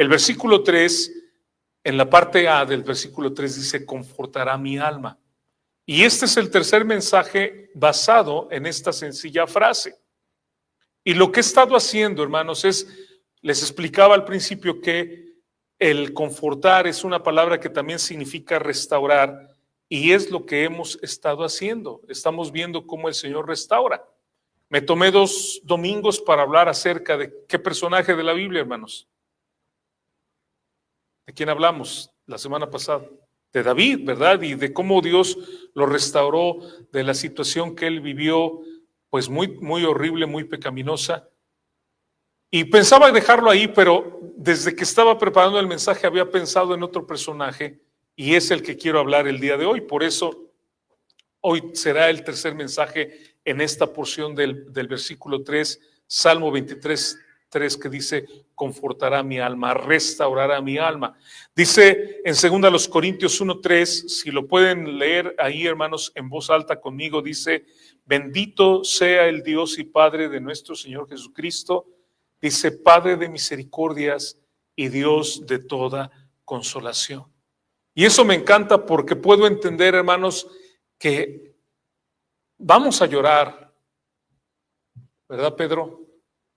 El versículo 3, en la parte A del versículo 3 dice, confortará mi alma. Y este es el tercer mensaje basado en esta sencilla frase. Y lo que he estado haciendo, hermanos, les explicaba al principio que el confortar es una palabra que también significa restaurar, y es lo que hemos estado haciendo. Estamos viendo cómo el Señor restaura. Me tomé 2 domingos para hablar acerca de qué personaje de la Biblia, hermanos. ¿De quién hablamos la semana pasada? De David, ¿verdad? Y de cómo Dios lo restauró de la situación que él vivió, pues muy, muy horrible, muy pecaminosa. Y pensaba dejarlo ahí, pero desde que estaba preparando el mensaje había pensado en otro personaje y es el que quiero hablar el día de hoy. Por eso hoy será el tercer mensaje en esta porción del versículo 3, Salmo 23, 3, que dice, confortará mi alma, restaurará mi alma. Dice en 2 Corintios 1, 3, si lo pueden leer ahí, hermanos, en voz alta conmigo, dice, bendito sea el Dios y Padre de nuestro Señor Jesucristo, dice, Padre de misericordias y Dios de toda consolación. Y eso me encanta porque puedo entender, hermanos, que vamos a llorar, ¿verdad, Pedro?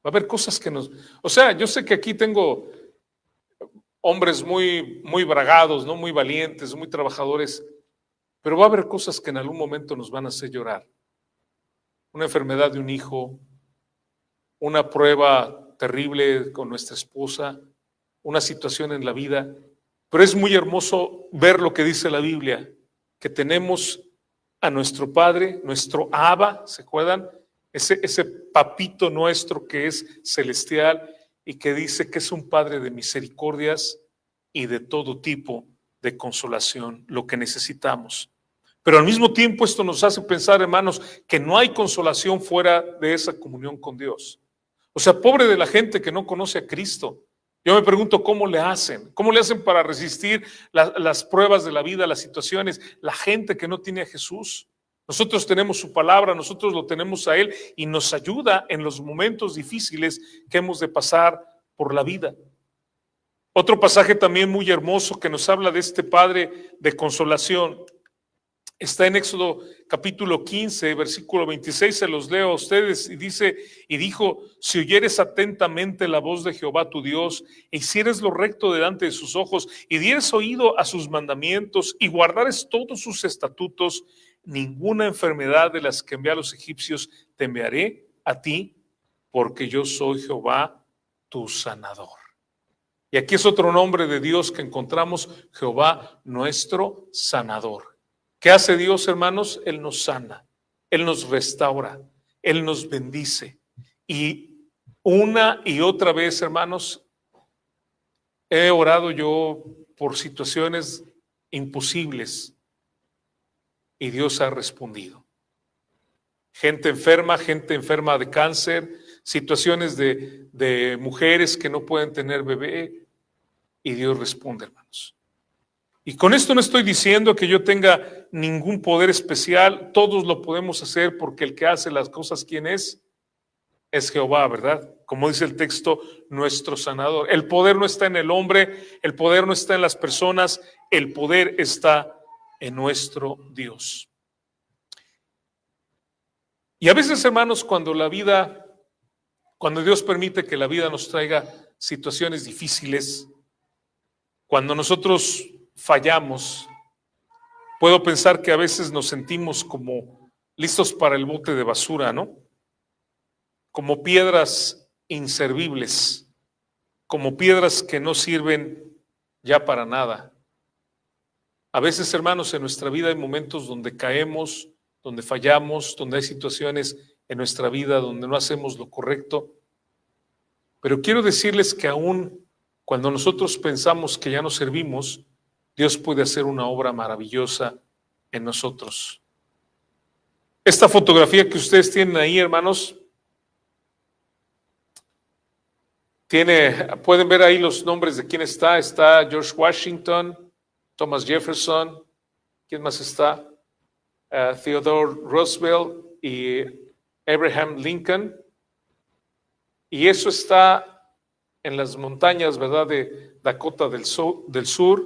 Va a haber cosas que O sea, yo sé que aquí tengo hombres muy, muy bragados, ¿no? Muy valientes, muy trabajadores, pero va a haber cosas que en algún momento nos van a hacer llorar. Una enfermedad de un hijo, una prueba terrible con nuestra esposa, una situación en la vida, pero es muy hermoso ver lo que dice la Biblia, que tenemos a nuestro Padre, nuestro Abba, ¿se acuerdan? Ese papito nuestro que es celestial y que dice que es un Padre de misericordias y de todo tipo de consolación, lo que necesitamos. Pero al mismo tiempo esto nos hace pensar, hermanos, que no hay consolación fuera de esa comunión con Dios. O sea, pobre de la gente que no conoce a Cristo. Yo me pregunto cómo le hacen para resistir las pruebas de la vida, las situaciones, la gente que no tiene a Jesús. Nosotros tenemos su palabra, nosotros lo tenemos a Él y nos ayuda en los momentos difíciles que hemos de pasar por la vida. Otro pasaje también muy hermoso que nos habla de este Padre de consolación está en Éxodo capítulo 15, versículo 26, se los leo a ustedes, y dice, y dijo, si oyeres atentamente la voz de Jehová tu Dios, e hicieres lo recto delante de sus ojos, y dieres oído a sus mandamientos, y guardares todos sus estatutos, ninguna enfermedad de las que envié a los egipcios te enviaré a ti, porque yo soy Jehová tu sanador. Y aquí es otro nombre de Dios que encontramos, Jehová nuestro sanador. ¿Qué hace Dios, hermanos? Él nos sana, Él nos restaura, Él nos bendice. Y una y otra vez, hermanos, he orado yo por situaciones imposibles y Dios ha respondido. Gente enferma de cáncer, situaciones de mujeres que no pueden tener bebé y Dios responde, hermanos. Y con esto no estoy diciendo que yo tenga ningún poder especial, todos lo podemos hacer porque el que hace las cosas, ¿quién es? Es Jehová, ¿verdad? Como dice el texto, nuestro sanador. El poder no está en el hombre, el poder no está en las personas, el poder está en nuestro Dios. Y a veces, hermanos, cuando Dios permite que la vida nos traiga situaciones difíciles, cuando nosotros fallamos, puedo pensar que a veces nos sentimos como listos para el bote de basura, ¿no? Como piedras inservibles, como piedras que no sirven ya para nada. A veces, hermanos, en nuestra vida hay momentos donde caemos, donde fallamos, donde hay situaciones en nuestra vida donde no hacemos lo correcto. Pero quiero decirles que aún cuando nosotros pensamos que ya no servimos, Dios puede hacer una obra maravillosa en nosotros. Esta fotografía que ustedes tienen ahí, hermanos, pueden ver ahí los nombres de quién está. Está George Washington, Thomas Jefferson, ¿quién más está? Theodore Roosevelt y Abraham Lincoln. Y eso está en las montañas, ¿verdad?, de Dakota del Sur,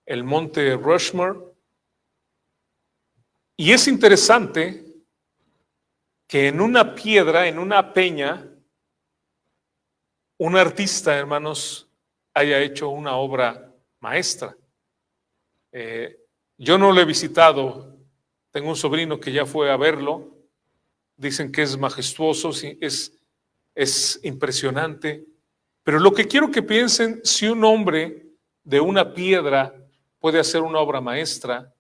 el monte Rushmore. Y es interesante que en una piedra, en una peña, un artista, hermanos, haya hecho una obra maestra. Yo no lo he visitado, tengo un sobrino que ya fue a verlo, dicen que es majestuoso, es impresionante, pero lo que quiero que piensen, si un hombre de una piedra puede hacer una obra maestra,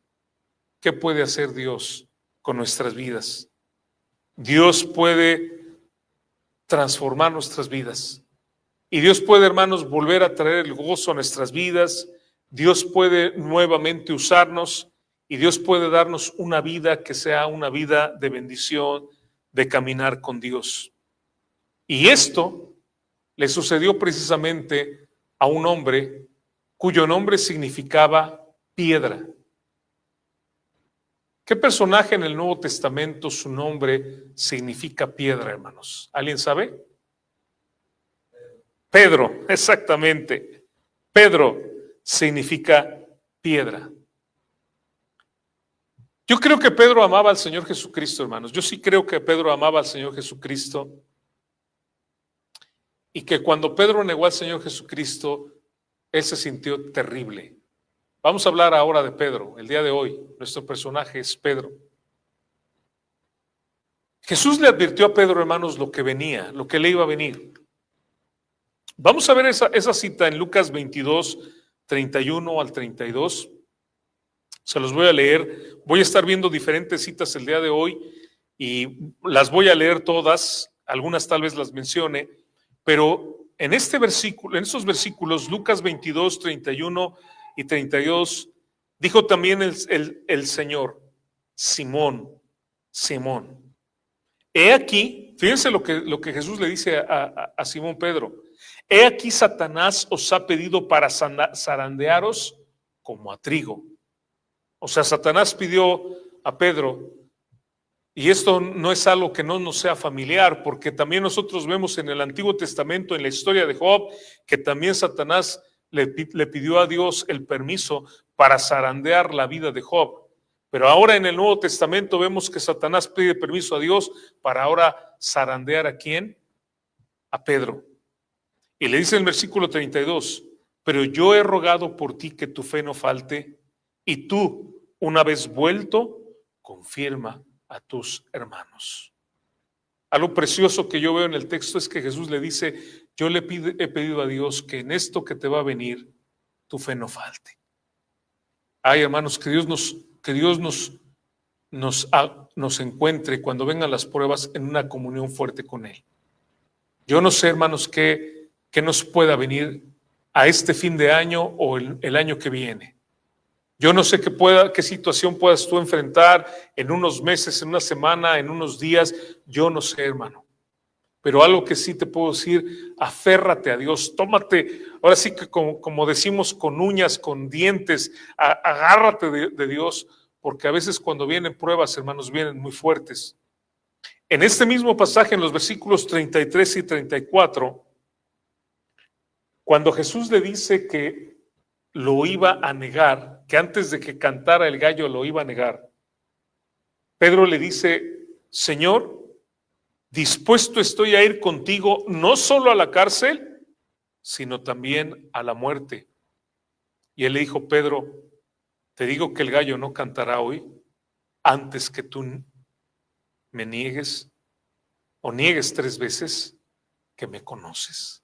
¿qué puede hacer Dios con nuestras vidas? Dios puede transformar nuestras vidas. Y Dios puede, hermanos, volver a traer el gozo a nuestras vidas. Dios puede nuevamente usarnos y Dios puede darnos una vida que sea una vida de bendición, de caminar con Dios. Y esto le sucedió precisamente a un hombre cuyo nombre significaba piedra. ¿Qué personaje en el Nuevo Testamento su nombre significa piedra, hermanos? ¿Alguien sabe? Pedro, exactamente. Pedro significa piedra. Yo creo que Pedro amaba al Señor Jesucristo, hermanos. Yo sí creo que Pedro amaba al Señor Jesucristo y que cuando Pedro negó al Señor Jesucristo, él se sintió terrible. Vamos a hablar ahora de Pedro, el día de hoy. Nuestro personaje es Pedro. Jesús le advirtió a Pedro, hermanos, lo que venía, lo que le iba a venir. Vamos a ver esa cita en Lucas 22, 31 al 32. Se los voy a leer. Voy a estar viendo diferentes citas el día de hoy y las voy a leer todas. Algunas tal vez las mencione, pero en este versículo, en estos versículos, Lucas 22, 31 y 32, dijo también el Señor: Simón, Simón, he aquí, fíjense lo que Jesús le dice a Simón Pedro: he aquí Satanás os ha pedido para zarandearos como a trigo. O sea, Satanás pidió a Pedro, y esto no es algo que no nos sea familiar, porque también nosotros vemos en el Antiguo Testamento, en la historia de Job, que también Satanás le pidió a Dios el permiso para zarandear la vida de Job. Pero ahora en el Nuevo Testamento vemos que Satanás pide permiso a Dios para ahora zarandear ¿a quién? A Pedro. Y le dice en el versículo 32, pero yo he rogado por ti que tu fe no falte, y tú, una vez vuelto, confirma a tus hermanos. Algo precioso que yo veo en el texto es que Jesús le dice: yo he pedido a Dios que en esto que te va a venir, tu fe no falte. Ay, hermanos, que Dios nos encuentre cuando vengan las pruebas en una comunión fuerte con Él. Yo no sé, hermanos, qué nos pueda venir a este fin de año o el año que viene. Yo no sé qué situación puedas tú enfrentar en unos meses, en una semana, en unos días. Yo no sé, hermano. Pero algo que sí te puedo decir: aférrate a Dios. Tómate, ahora sí que como decimos, con uñas, con dientes, agárrate de Dios, porque a veces cuando vienen pruebas, hermanos, vienen muy fuertes. En este mismo pasaje, en los versículos 33 y 34, cuando Jesús le dice que lo iba a negar, que antes de que cantara el gallo lo iba a negar, Pedro le dice: Señor, dispuesto estoy a ir contigo no solo a la cárcel, sino también a la muerte. Y él le dijo: Pedro, te digo que el gallo no cantará hoy antes que tú me niegues o niegues 3 veces que me conoces.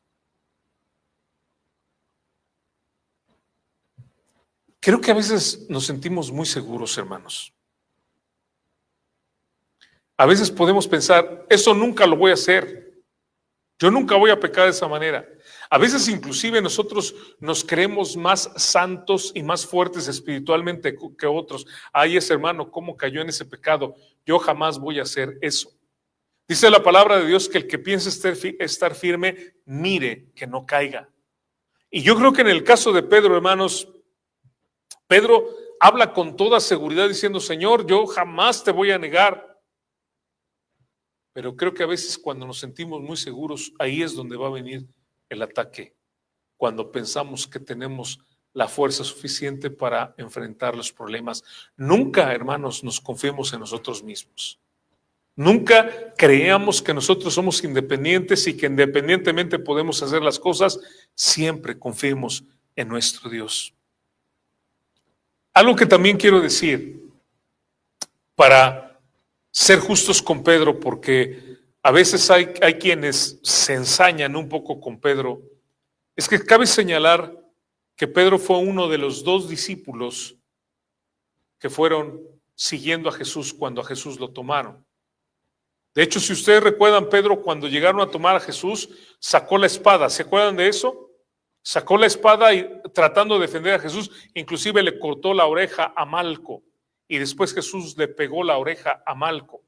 Creo que a veces nos sentimos muy seguros, hermanos. A veces podemos pensar: eso nunca lo voy a hacer. Yo nunca voy a pecar de esa manera. A veces inclusive nosotros nos creemos más santos y más fuertes espiritualmente que otros. Ay, ese hermano, ¿cómo cayó en ese pecado? Yo jamás voy a hacer eso. Dice la palabra de Dios que el que piense estar firme, mire que no caiga. Y yo creo que en el caso de Pedro, hermanos, Pedro habla con toda seguridad diciendo: Señor, yo jamás te voy a negar. Pero creo que a veces cuando nos sentimos muy seguros, ahí es donde va a venir el ataque. cuando pensamos que tenemos la fuerza suficiente para enfrentar los problemas. Nunca, hermanos, nos confiemos en nosotros mismos. Nunca creamos que nosotros somos independientes y que independientemente podemos hacer las cosas. Siempre confiemos en nuestro Dios. Algo que también quiero decir para ser justos con Pedro, porque a veces hay quienes se ensañan un poco con Pedro, es que cabe señalar que Pedro fue uno de los 2 discípulos que fueron siguiendo a Jesús cuando a Jesús lo tomaron. De hecho, si ustedes recuerdan, Pedro, cuando llegaron a tomar a Jesús, sacó la espada. ¿Se acuerdan de eso? Sacó la espada y tratando de defender a Jesús, inclusive le cortó la oreja a Malco. Y después Jesús le pegó la oreja a Malco.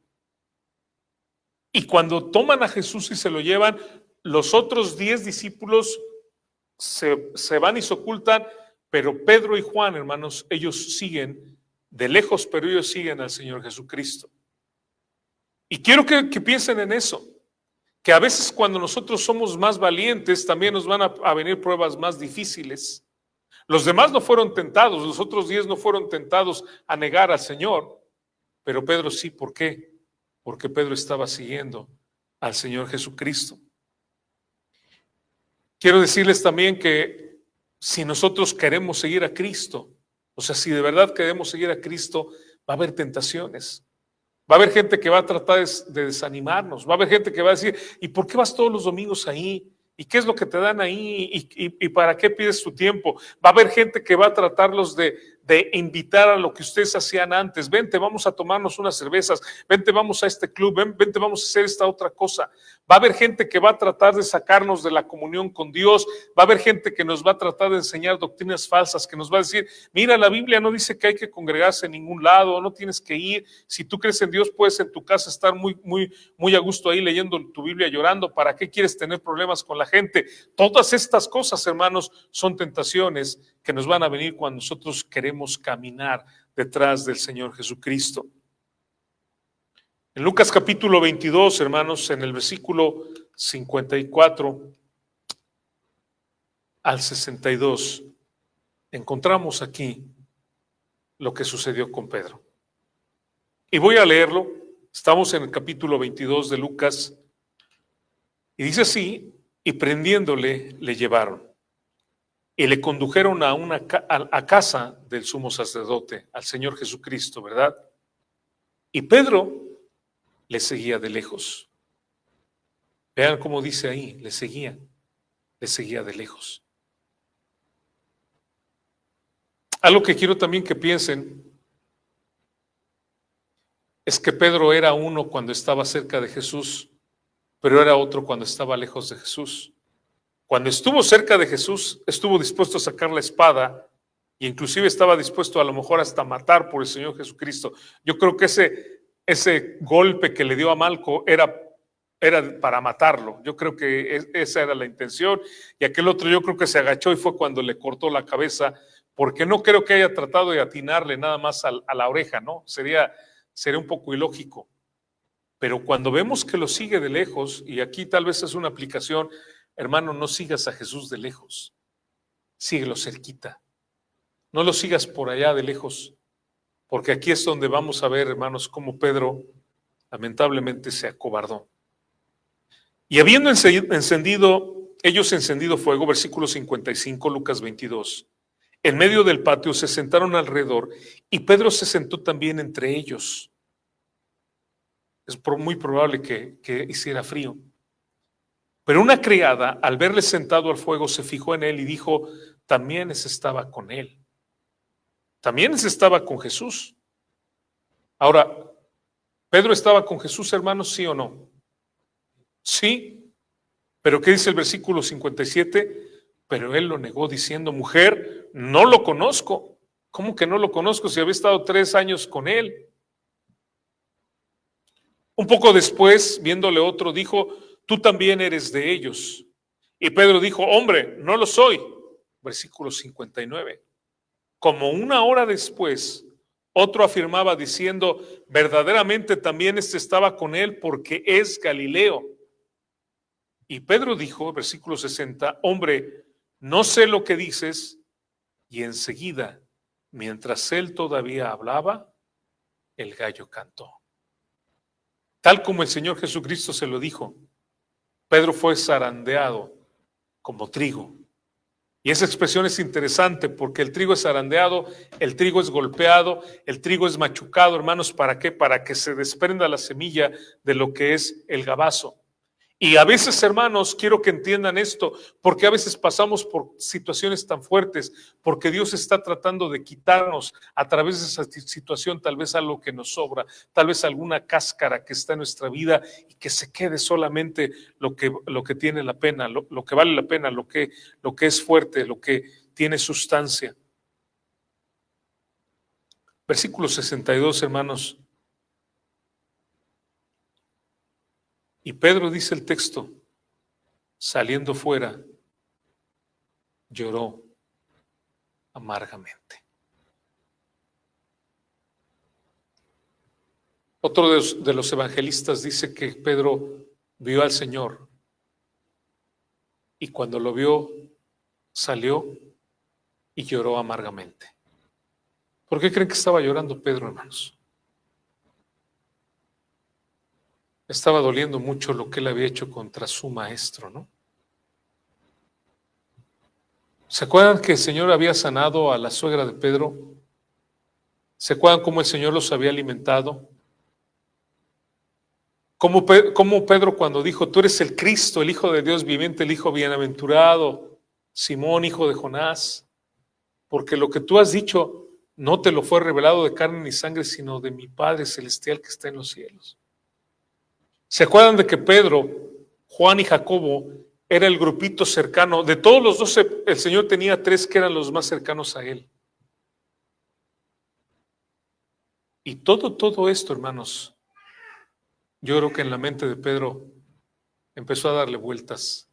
Y cuando toman a Jesús y se lo llevan, los otros 10 discípulos se van y se ocultan, pero Pedro y Juan, hermanos, ellos siguen de lejos, pero ellos siguen al Señor Jesucristo. Y quiero que piensen en eso, que a veces cuando nosotros somos más valientes, también nos van a venir pruebas más difíciles. Los demás no fueron tentados, los otros 10 no fueron tentados a negar al Señor, pero Pedro sí. ¿Por qué? Porque Pedro estaba siguiendo al Señor Jesucristo. Quiero decirles también que si nosotros queremos seguir a Cristo, o sea, si de verdad queremos seguir a Cristo, va a haber tentaciones. Va a haber gente que va a tratar de desanimarnos. Va a haber gente que va a decir, ¿y por qué vas todos los domingos ahí? ¿Y qué es lo que te dan ahí? ¿Y para qué pides tu tiempo? Va a haber gente que va a tratarlos de invitar a lo que ustedes hacían antes. Vente, vamos a tomarnos unas cervezas. Vente, vamos a este club. Vente, vamos a hacer esta otra cosa. Va a haber gente que va a tratar de sacarnos de la comunión con Dios. Va a haber gente que nos va a tratar de enseñar doctrinas falsas, que nos va a decir, mira, la Biblia no dice que hay que congregarse en ningún lado, no tienes que ir. Si tú crees en Dios, puedes en tu casa estar muy a gusto ahí leyendo tu Biblia, llorando. ¿Para qué quieres tener problemas con la gente? Todas estas cosas, hermanos, son tentaciones que nos van a venir cuando nosotros queremos caminar detrás del Señor Jesucristo. En Lucas capítulo 22, hermanos, en el versículo 54 al 62, encontramos aquí lo que sucedió con Pedro. Y voy a leerlo. Estamos en el capítulo 22 de Lucas y dice así: y prendiéndole le llevaron y le condujeron a casa del sumo sacerdote, al Señor Jesucristo, ¿verdad? Y Pedro le seguía de lejos. Vean cómo dice ahí, le seguía de lejos. Algo que quiero también que piensen es que Pedro era uno cuando estaba cerca de Jesús, pero era otro cuando estaba lejos de Jesús. Cuando estuvo cerca de Jesús, estuvo dispuesto a sacar la espada e inclusive estaba dispuesto a lo mejor hasta matar por el Señor Jesucristo. Yo creo que ese golpe que le dio a Malco era para matarlo. Yo creo que esa era la intención. Y aquel otro yo creo que se agachó y fue cuando le cortó la cabeza, porque no creo que haya tratado de atinarle nada más a la oreja, ¿no? Sería un poco ilógico. Pero cuando vemos que lo sigue de lejos, y aquí tal vez es una aplicación, hermano, no sigas a Jesús de lejos, síguelo cerquita. No lo sigas por allá de lejos, porque aquí es donde vamos a ver, hermanos, cómo Pedro lamentablemente se acobardó. Y habiendo ellos encendido fuego, versículo 55, Lucas 22, en medio del patio se sentaron alrededor y Pedro se sentó también entre ellos. Es muy probable que hiciera frío. Pero una criada, al verle sentado al fuego, se fijó en él y dijo, también estaba con él. También estaba con Jesús. Ahora, ¿Pedro estaba con Jesús, hermanos, sí o no? Sí. Pero ¿qué dice el versículo 57? Pero él lo negó diciendo, mujer, no lo conozco. ¿Cómo que no lo conozco si había estado 3 años con él? Un poco después, viéndole otro, dijo, tú también eres de ellos. Y Pedro dijo, hombre, no lo soy. Versículo 59. Como 1 hora después, otro afirmaba diciendo, verdaderamente también estaba con él porque es Galileo. Y Pedro dijo, versículo 60, hombre, no sé lo que dices. Y enseguida, mientras él todavía hablaba, el gallo cantó. Tal como el Señor Jesucristo se lo dijo, Pedro fue zarandeado como trigo. Y esa expresión es interesante porque el trigo es zarandeado, el trigo es golpeado, el trigo es machucado, hermanos, ¿para qué? Para que se desprenda la semilla de lo que es el gabazo. Y a veces, hermanos, quiero que entiendan esto, porque a veces pasamos por situaciones tan fuertes, porque Dios está tratando de quitarnos a través de esa situación tal vez algo que nos sobra, tal vez alguna cáscara que está en nuestra vida y que se quede solamente lo que tiene la pena, lo que vale la pena, lo que es fuerte, lo que tiene sustancia. Versículo 62, hermanos. Y Pedro, dice el texto, saliendo fuera, lloró amargamente. Otro de los evangelistas dice que Pedro vio al Señor y cuando lo vio salió y lloró amargamente. ¿Por qué creen que estaba llorando Pedro, hermanos? Estaba doliendo mucho lo que él había hecho contra su maestro, ¿no? ¿Se acuerdan que el Señor había sanado a la suegra de Pedro? ¿Se acuerdan cómo el Señor los había alimentado? Como Pedro cuando dijo, tú eres el Cristo, el Hijo de Dios viviente, el Hijo bienaventurado, Simón, hijo de Jonás, porque lo que tú has dicho no te lo fue revelado de carne ni sangre, sino de mi Padre celestial que está en los cielos. ¿Se acuerdan de que Pedro, Juan y Jacobo era el grupito cercano? De todos los 12, el Señor tenía 3 que eran los más cercanos a él. Y todo esto, hermanos, yo creo que en la mente de Pedro empezó a darle vueltas.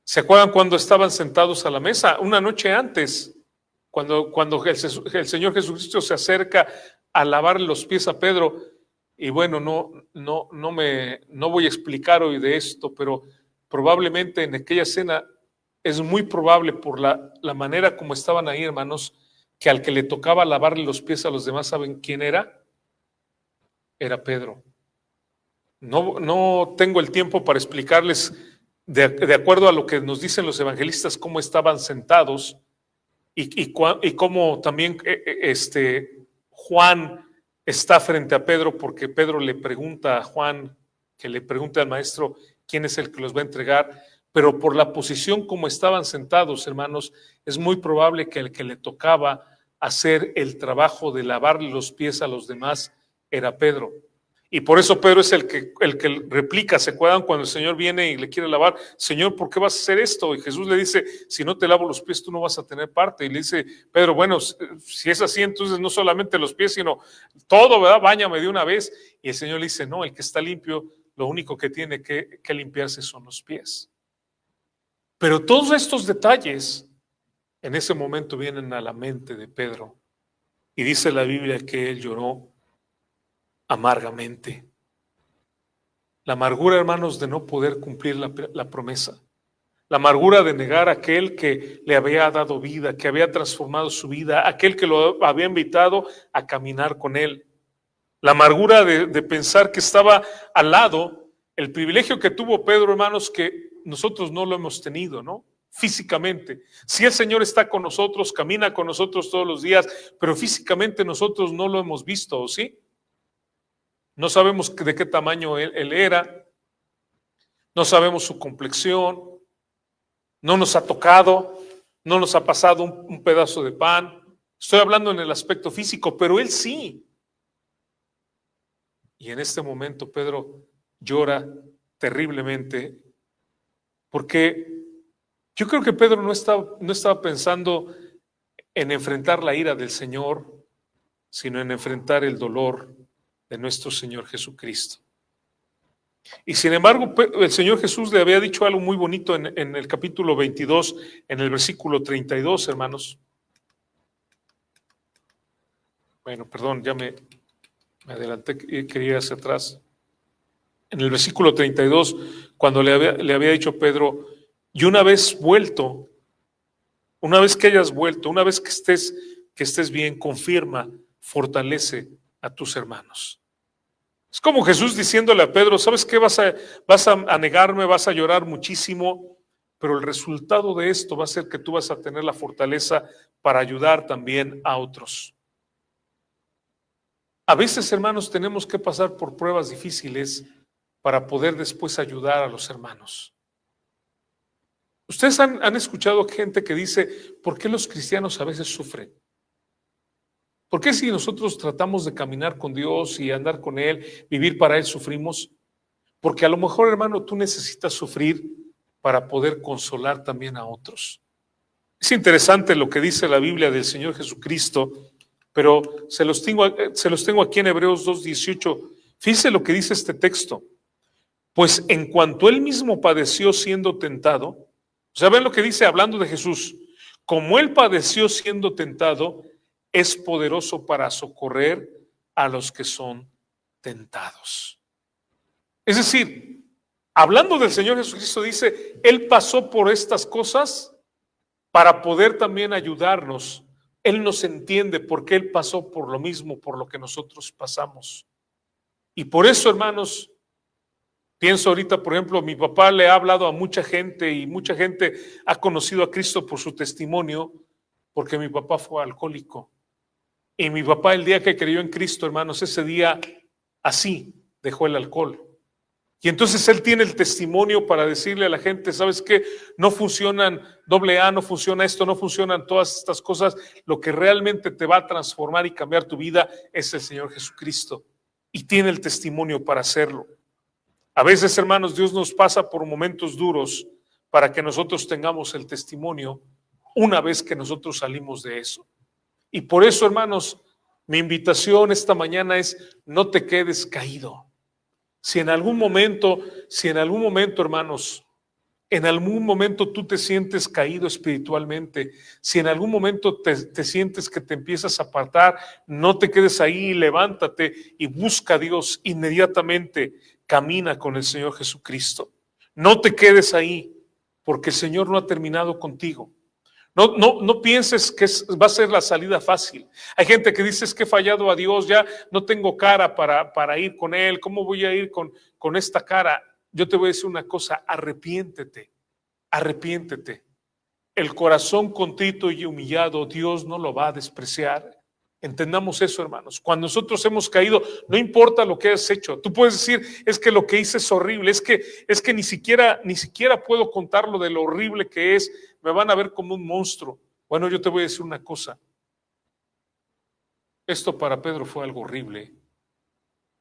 ¿Se acuerdan cuando estaban sentados a la mesa? Una noche antes, cuando el Señor Jesucristo se acerca a lavarle los pies a Pedro. Y bueno, no voy a explicar hoy de esto, pero probablemente en aquella cena es muy probable por la manera como estaban ahí, hermanos, que al que le tocaba lavarle los pies a los demás, ¿saben quién era? Era Pedro. No tengo el tiempo para explicarles de acuerdo a lo que nos dicen los evangelistas cómo estaban sentados y cómo también Juan está frente a Pedro, porque Pedro le pregunta a Juan, que le pregunte al maestro quién es el que los va a entregar, pero por la posición como estaban sentados, hermanos, es muy probable que el que le tocaba hacer el trabajo de lavarle los pies a los demás era Pedro. Y por eso Pedro es el que replica. ¿Se acuerdan cuando el Señor viene y le quiere lavar? Señor, ¿por qué vas a hacer esto? Y Jesús le dice, si no te lavo los pies, tú no vas a tener parte. Y le dice, Pedro, bueno, si es así, entonces no solamente los pies, sino todo, ¿verdad? Báñame de una vez. Y el Señor le dice, no, el que está limpio, lo único que tiene que limpiarse son los pies. Pero todos estos detalles en ese momento vienen a la mente de Pedro. Y dice la Biblia que él lloró amargamente. La amargura, hermanos, de no poder cumplir la promesa. La amargura de negar a aquel que le había dado vida, que había transformado su vida, aquel que lo había invitado a caminar con él. La amargura de pensar que estaba al lado, el privilegio que tuvo Pedro, hermanos, que nosotros no lo hemos tenido, ¿no? Físicamente. Si el Señor está con nosotros, camina con nosotros todos los días, pero físicamente nosotros no lo hemos visto, ¿sí? No sabemos de qué tamaño él era, no sabemos su complexión, no nos ha tocado, no nos ha pasado un pedazo de pan. Estoy hablando en el aspecto físico, pero él sí. Y en este momento Pedro llora terriblemente porque yo creo que Pedro no estaba pensando en enfrentar la ira del Señor, sino en enfrentar el dolor de nuestro Señor Jesucristo. Y sin embargo, el Señor Jesús le había dicho algo muy bonito en el capítulo 22, en el versículo 32, hermanos. Bueno, perdón, ya me adelanté, quería ir hacia atrás. En el versículo 32, cuando le había dicho Pedro, y una vez vuelto, Una vez que hayas vuelto, una vez que estés bien, confirma, fortalece a tus hermanos. Es como Jesús diciéndole a Pedro, ¿sabes qué? Vas a negarme, vas a llorar muchísimo, pero el resultado de esto va a ser que tú vas a tener la fortaleza para ayudar también a otros. A veces, hermanos, tenemos que pasar por pruebas difíciles para poder después ayudar a los hermanos. Ustedes han escuchado gente que dice, ¿por qué los cristianos a veces sufren? ¿Por qué si nosotros tratamos de caminar con Dios y andar con Él, vivir para Él, sufrimos? Porque a lo mejor, hermano, tú necesitas sufrir para poder consolar también a otros. Es interesante lo que dice la Biblia del Señor Jesucristo, pero se los tengo aquí en Hebreos 2:18. Fíjense lo que dice este texto. Pues en cuanto Él mismo padeció siendo tentado, o sea, ven lo que dice hablando de Jesús, como Él padeció siendo tentado, es poderoso para socorrer a los que son tentados. Es decir, hablando del Señor Jesucristo, dice, Él pasó por estas cosas para poder también ayudarnos. Él nos entiende porque Él pasó por lo mismo, por lo que nosotros pasamos. Y por eso, hermanos, pienso ahorita, por ejemplo, mi papá le ha hablado a mucha gente y mucha gente ha conocido a Cristo por su testimonio, porque mi papá fue alcohólico. Y mi papá, el día que creyó en Cristo, hermanos, ese día así dejó el alcohol. Y entonces él tiene el testimonio para decirle a la gente, ¿sabes qué? No funcionan AA, no funciona esto, no funcionan todas estas cosas. Lo que realmente te va a transformar y cambiar tu vida es el Señor Jesucristo. Y tiene el testimonio para hacerlo. A veces, hermanos, Dios nos pasa por momentos duros para que nosotros tengamos el testimonio una vez que nosotros salimos de eso. Y por eso, hermanos, mi invitación esta mañana es, no te quedes caído. Si en algún momento, hermanos, en algún momento tú te sientes caído espiritualmente, si en algún momento te sientes que te empiezas a apartar, no te quedes ahí, levántate y busca a Dios inmediatamente, camina con el Señor Jesucristo. No te quedes ahí, porque el Señor no ha terminado contigo. No pienses que va a ser la salida fácil. Hay gente que dice, es que he fallado a Dios, ya no tengo cara para ir con Él, ¿cómo voy a ir con esta cara? Yo te voy a decir una cosa, arrepiéntete. El corazón contrito y humillado, Dios no lo va a despreciar. Entendamos eso, hermanos. Cuando nosotros hemos caído, no importa lo que has hecho. Tú puedes decir, es que lo que hice es horrible, es que ni siquiera puedo contarlo de lo horrible que es. Me van a ver como un monstruo. Bueno, yo te voy a decir una cosa. Esto para Pedro fue algo horrible.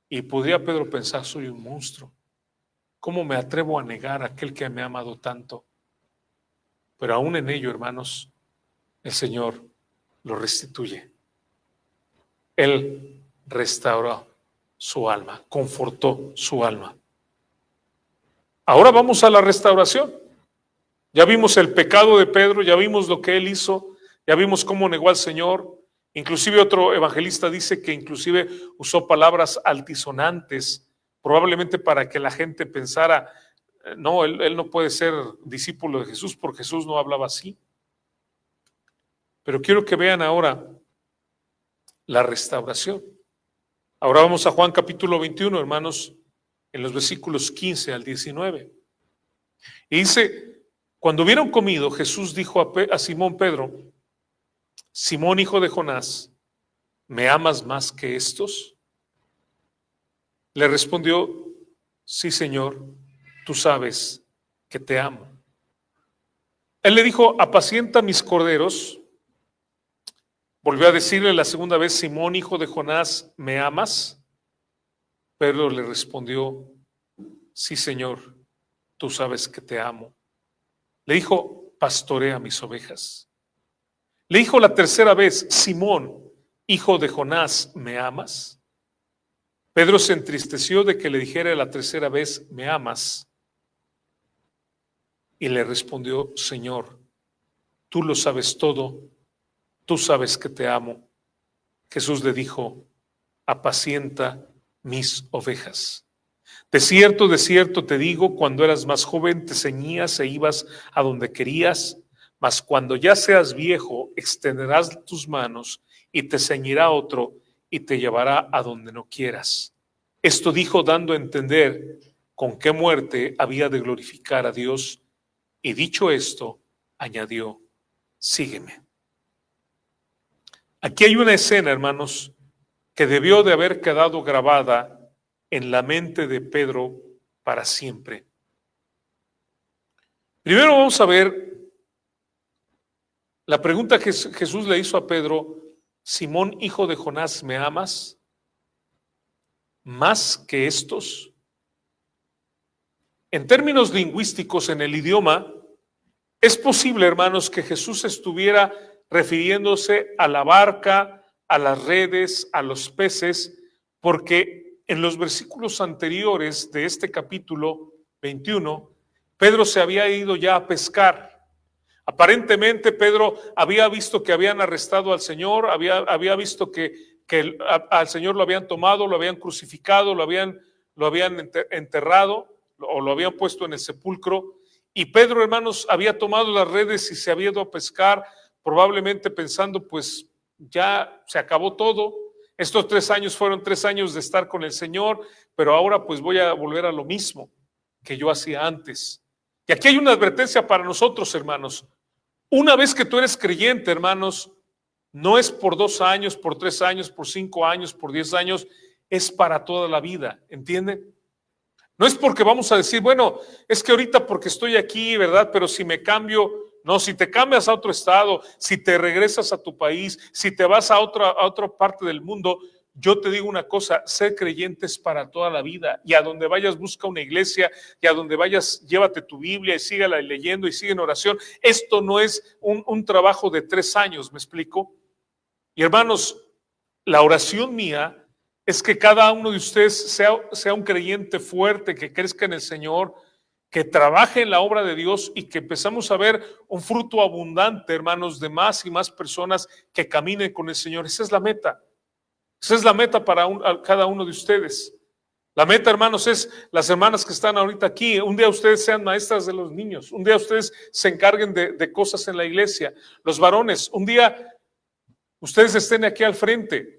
Y podría Pedro pensar, soy un monstruo. ¿Cómo me atrevo a negar a aquel que me ha amado tanto? Pero aún en ello, hermanos, el Señor lo restituye. Él restauró su alma, confortó su alma. Ahora vamos a la restauración. Ya vimos el pecado de Pedro, ya vimos lo que él hizo, ya vimos cómo negó al Señor. Inclusive otro evangelista dice que inclusive usó palabras altisonantes, probablemente para que la gente pensara, no, él no puede ser discípulo de Jesús porque Jesús no hablaba así. Pero quiero que vean ahora la restauración. Ahora vamos a Juan capítulo 21, hermanos, en los versículos 15 al 19. Y dice, cuando hubieron comido, Jesús dijo a Simón Pedro, Simón, hijo de Jonás, ¿me amas más que estos? Le respondió, sí, Señor, tú sabes que te amo. Él le dijo, apacienta mis corderos. Volvió a decirle la segunda vez, Simón, hijo de Jonás, ¿me amas? Pedro le respondió, sí, Señor, tú sabes que te amo. Le dijo, pastorea mis ovejas. Le dijo la tercera vez, Simón, hijo de Jonás, ¿me amas? Pedro se entristeció de que le dijera la tercera vez, ¿me amas? Y le respondió, Señor, tú lo sabes todo, tú sabes que te amo. Jesús le dijo, apacienta mis ovejas. De cierto te digo, cuando eras más joven te ceñías e ibas a donde querías, Mas cuando ya seas viejo, extenderás tus manos y te ceñirá otro y te llevará a donde no quieras. Esto dijo dando a entender con qué muerte había de glorificar a Dios. Y dicho esto, añadió, sígueme. Aquí hay una escena, hermanos, que debió de haber quedado grabada en la mente de Pedro para siempre. Primero vamos a ver la pregunta que Jesús le hizo a Pedro: Simón, hijo de Jonás, ¿me amas más que estos? En términos lingüísticos, en el idioma, es posible, hermanos, que Jesús estuviera refiriéndose a la barca, a las redes, a los peces, porque en los versículos anteriores de este capítulo 21, Pedro se había ido ya a pescar. Aparentemente Pedro había visto que habían arrestado al Señor, había visto que al Señor lo habían tomado, lo habían crucificado, lo habían enterrado o lo habían puesto en el sepulcro. Y Pedro, hermanos, había tomado las redes y se había ido a pescar, probablemente pensando, pues ya se acabó todo. Estos 3 años fueron 3 años de estar con el Señor, pero ahora pues voy a volver a lo mismo que yo hacía antes. Y aquí hay una advertencia para nosotros, hermanos. Una vez que tú eres creyente, hermanos, no es por 2 años, por 3 años, por 5 años, por 10 años, es para toda la vida, ¿entienden? No es porque vamos a decir, bueno, es que ahorita porque estoy aquí, ¿verdad? Pero si me cambio, no, si te cambias a otro estado, si te regresas a tu país, si te vas a otra parte del mundo, yo te digo una cosa: ser creyente es para toda la vida, y a donde vayas busca una iglesia, y a donde vayas llévate tu Biblia y sígala leyendo y sigue en oración. Esto no es un trabajo de 3 años, ¿me explico? Y hermanos, la oración mía es que cada uno de ustedes sea un creyente fuerte, que crezca en el Señor, que trabaje en la obra de Dios y que empezamos a ver un fruto abundante, hermanos, de más y más personas que caminen con el Señor. Esa es la meta. Esa es la meta para cada uno de ustedes. La meta, hermanos, es las hermanas que están ahorita aquí. Un día ustedes sean maestras de los niños. Un día ustedes se encarguen de cosas en la iglesia. Los varones, un día ustedes estén aquí al frente,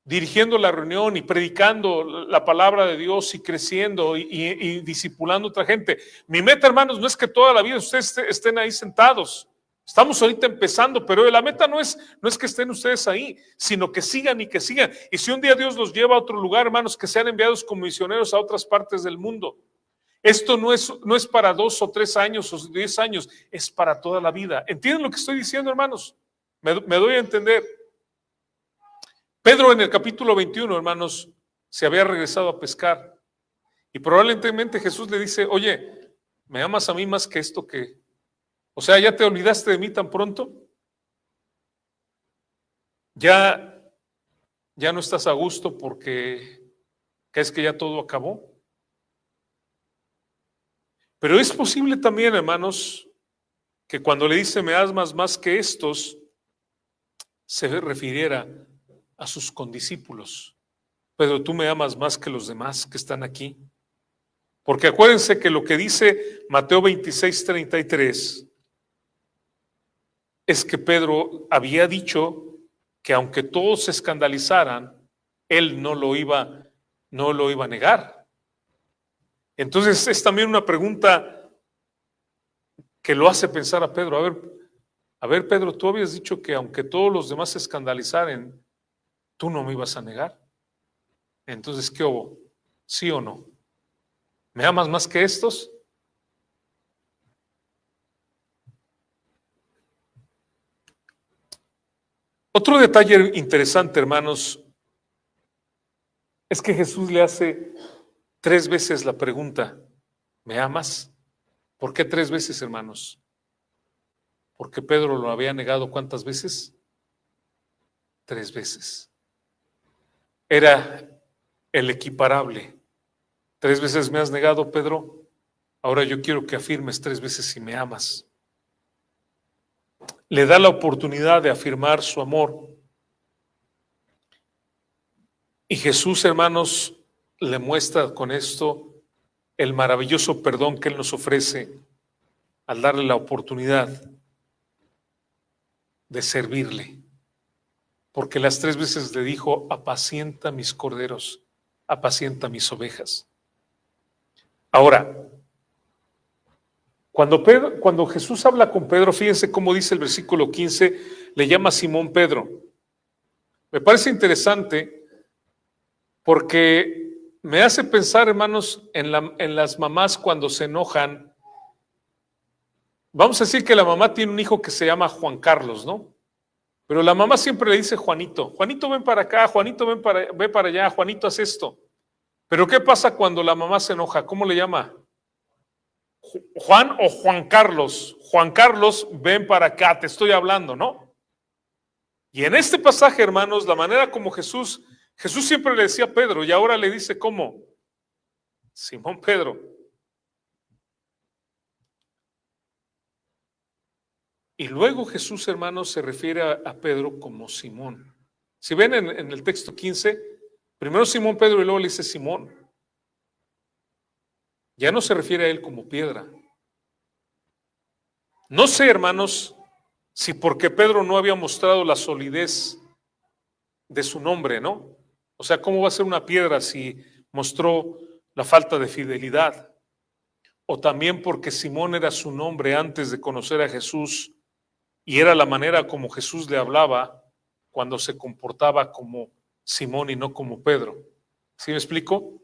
dirigiendo la reunión y predicando la palabra de Dios y creciendo y discipulando a otra gente. Mi meta, hermanos, no es que toda la vida ustedes estén ahí sentados. Estamos ahorita empezando, pero la meta no es que estén ustedes ahí, sino que sigan y que sigan. Y si un día Dios los lleva a otro lugar, hermanos, que sean enviados como misioneros a otras partes del mundo. Esto no es para 2 o 3 años o 10 años, es para toda la vida. ¿Entienden lo que estoy diciendo, hermanos? Me doy a entender. Pedro en el capítulo 21, hermanos, se había regresado a pescar y probablemente Jesús le dice: oye, ¿me amas a mí más que esto que? O sea, ¿ya te olvidaste de mí tan pronto? ¿Ya no estás a gusto porque crees que ya todo acabó? Pero es posible también, hermanos, que cuando le dice me amas más que estos, se refiriera a sus condiscípulos. Pero tú me amas más que los demás que están aquí. Porque acuérdense que lo que dice Mateo 26:33 es que Pedro había dicho que aunque todos se escandalizaran, él no lo iba a negar. Entonces es también una pregunta que lo hace pensar a Pedro. A ver, Pedro, tú habías dicho que aunque todos los demás se escandalizaran, tú no me ibas a negar. Entonces, ¿qué hubo? ¿Sí o no? ¿Me amas más que estos? Otro detalle interesante, hermanos, es que Jesús le hace 3 veces la pregunta: ¿me amas? ¿Por qué 3 veces, hermanos? Porque Pedro lo había negado ¿cuántas veces? 3 veces. Era el equiparable. 3 veces me has negado, Pedro. Ahora yo quiero que afirmes 3 veces si me amas. Le da la oportunidad de afirmar su amor. Y Jesús, hermanos, le muestra con esto el maravilloso perdón que Él nos ofrece al darle la oportunidad de servirle. Porque las 3 veces le dijo, apacienta mis corderos, apacienta mis ovejas. Ahora, cuando Jesús habla con Pedro, fíjense cómo dice el versículo 15, le llama Simón Pedro. Me parece interesante porque me hace pensar, hermanos, en las mamás cuando se enojan. Vamos a decir que la mamá tiene un hijo que se llama Juan Carlos, ¿no? Pero la mamá siempre le dice Juanito, Juanito ven para acá, Juanito ven para allá, Juanito haz esto. Pero ¿qué pasa cuando la mamá se enoja? ¿Cómo le llama? Juan o Juan Carlos. Juan Carlos, ven para acá, te estoy hablando, ¿no? Y en este pasaje, hermanos, la manera como Jesús siempre le decía a Pedro y ahora le dice ¿cómo? Simón Pedro. Y luego Jesús, hermanos, se refiere a Pedro como Simón. Si ven en el texto 15, primero Simón Pedro y luego le dice Simón. Ya no se refiere a él como piedra. No sé, hermanos, si porque Pedro no había mostrado la solidez de su nombre, ¿no? O sea, ¿cómo va a ser una piedra si mostró la falta de fidelidad? O también porque Simón era su nombre antes de conocer a Jesús y era la manera como Jesús le hablaba cuando se comportaba como Simón y no como Pedro. ¿Sí me explico?